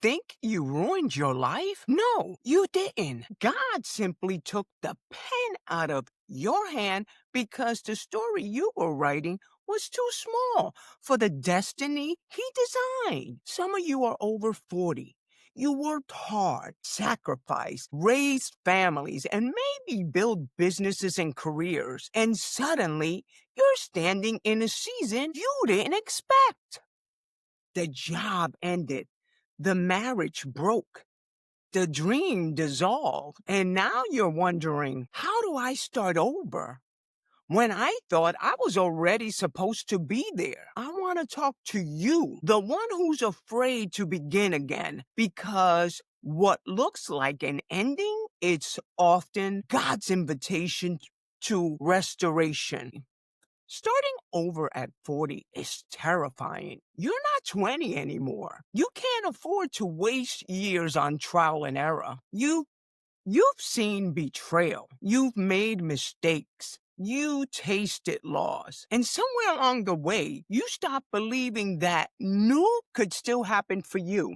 think you ruined your life? No, you didn't. God simply took the pen out of your hand because the story you were writing was too small for the destiny He designed. Some of you are over 40. You worked hard, sacrificed, raised families, and maybe built businesses and careers. And suddenly, you're standing in a season you didn't expect. The job ended. The marriage broke. The dream dissolved. And now you're wondering, how do I start over? When I thought I was already supposed to be there. I want to talk to you, the one who's afraid to begin again, because what looks like an ending, it's often God's invitation to restoration. Starting over at 40 is terrifying. You're not 20 anymore. You can't afford to waste years on trial and error. You've seen betrayal. You've made mistakes. You tasted loss. And somewhere along the way, you stopped believing that new could still happen for you.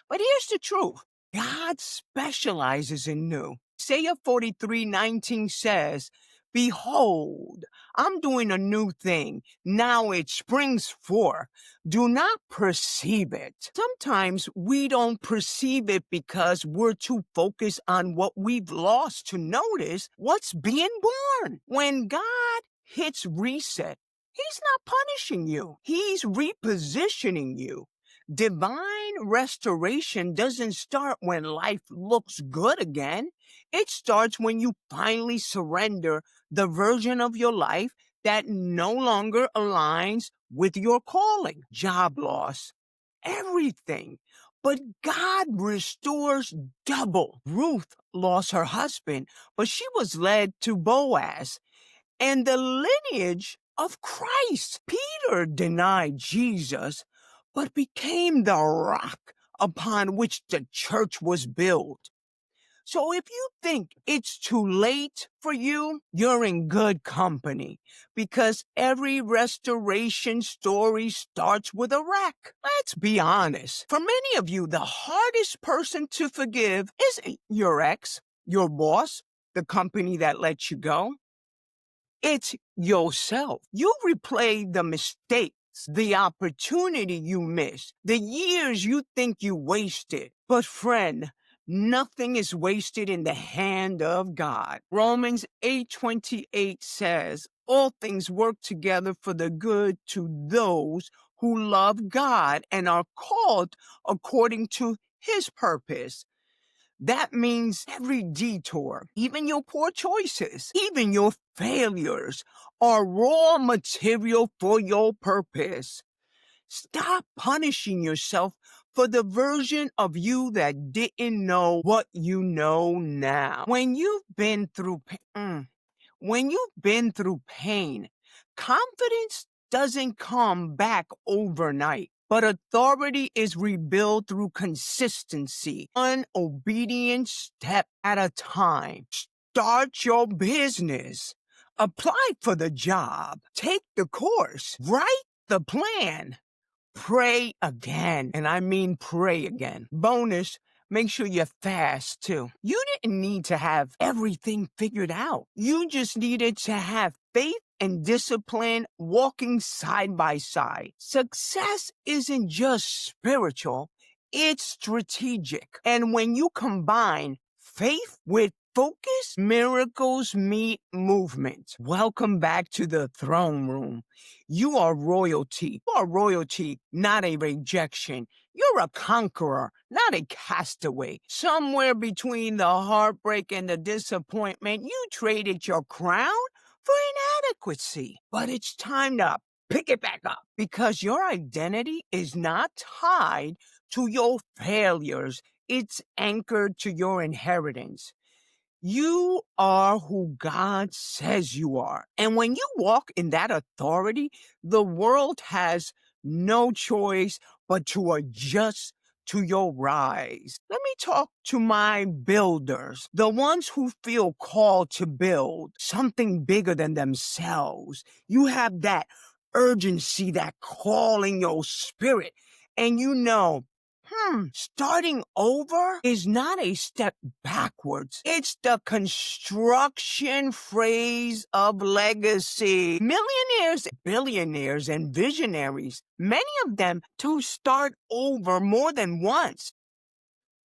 But here's the truth. God specializes in new. Isaiah 43:19 says, "Behold, I'm doing a new thing. Now it springs forth. Do not perceive it." Sometimes we don't perceive it because we're too focused on what we've lost to notice what's being born. When God hits reset, He's not punishing you. He's repositioning you. Divine restoration doesn't start when life looks good again. It starts when you finally surrender the version of your life that no longer aligns with your calling. Job loss, everything. But God restores double. Ruth lost her husband, but she was led to Boaz and the lineage of Christ. Peter denied Jesus, but became the rock upon which the church was built. So if you think it's too late for you, you're in good company because every restoration story starts with a wreck. Let's be honest. For many of you, the hardest person to forgive isn't your ex, your boss, the company that let you go. It's yourself. You replay the mistakes, the opportunity you missed, the years you think you wasted. But friend, nothing is wasted in the hand of God. Romans 8:28 says, all things work together for the good to those who love God and are called according to His purpose. That means every detour, even your poor choices, even your failures, are raw material for your purpose. Stop punishing yourself for the version of you that didn't know what you know now. When you've been through pain, confidence doesn't come back overnight. But authority is rebuilt through consistency, one obedient step at a time. Start your business. Apply for the job. Take the course. Write the plan. Pray again. And I mean pray again. Bonus, make sure you fast too. You didn't need to have everything figured out. You just needed to have faith and discipline walking side by side. Success isn't just spiritual, it's strategic. And when you combine faith with focus, miracles meet movement. Welcome back to the throne room. You are royalty. You are royalty, not a rejection. You're a conqueror, not a castaway. Somewhere between the heartbreak and the disappointment, you traded your crown for inadequacy. But it's time to pick it back up because your identity is not tied to your failures. It's anchored to your inheritance. You are who God says you are. And when you walk in that authority, the world has no choice but to adjust to your rise. Let me talk to my builders, the ones who feel called to build something bigger than themselves. You have that urgency, that call in your spirit, and you know, Starting over is not a step backwards. It's the construction phase of legacy. Millionaires, billionaires, and visionaries, many of them to start over more than once.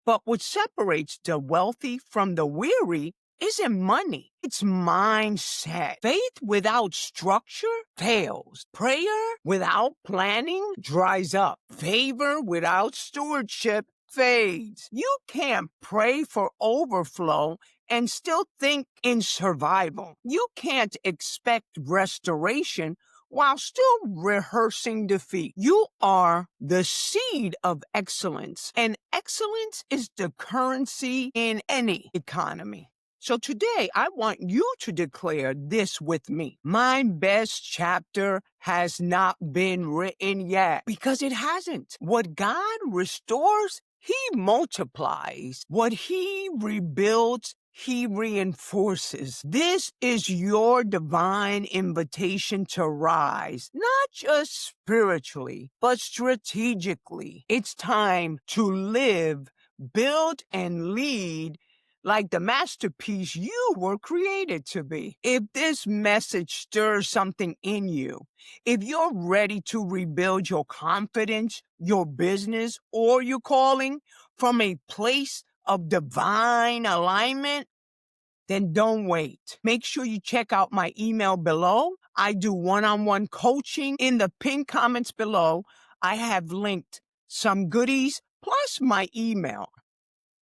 But what separates the wealthy from the weary isn't money, it's mindset. Faith without structure fails. Prayer without planning dries up. Favor without stewardship fades. You can't pray for overflow and still think in survival. You can't expect restoration while still rehearsing defeat. You are the seed of excellence, and excellence is the currency in any economy. So today, I want you to declare this with me. My best chapter has not been written yet, because it hasn't. What God restores, He multiplies. What He rebuilds, He reinforces. This is your divine invitation to rise, not just spiritually, but strategically. It's time to live, build, and lead like the masterpiece you were created to be. If this message stirs something in you, if you're ready to rebuild your confidence, your business, or your calling from a place of divine alignment, then don't wait. Make sure you check out my email below. I do one-on-one coaching. In the pinned comments below, I have linked some goodies plus my email.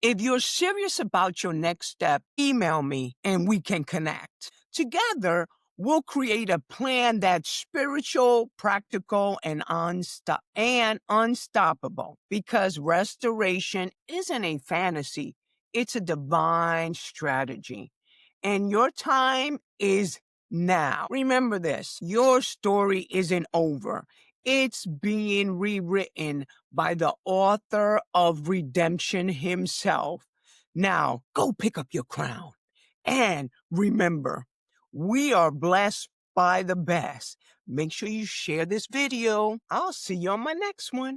If you're serious about your next step, email me and we can connect. Together, we'll create a plan that's spiritual, practical, and unstoppable. Because restoration isn't a fantasy, it's a divine strategy. And your time is now. Remember this, your story isn't over. It's being rewritten by the author of redemption himself. Now, go pick up your crown. And remember, we are blessed by the best. Make sure you share this video. I'll see you on my next one.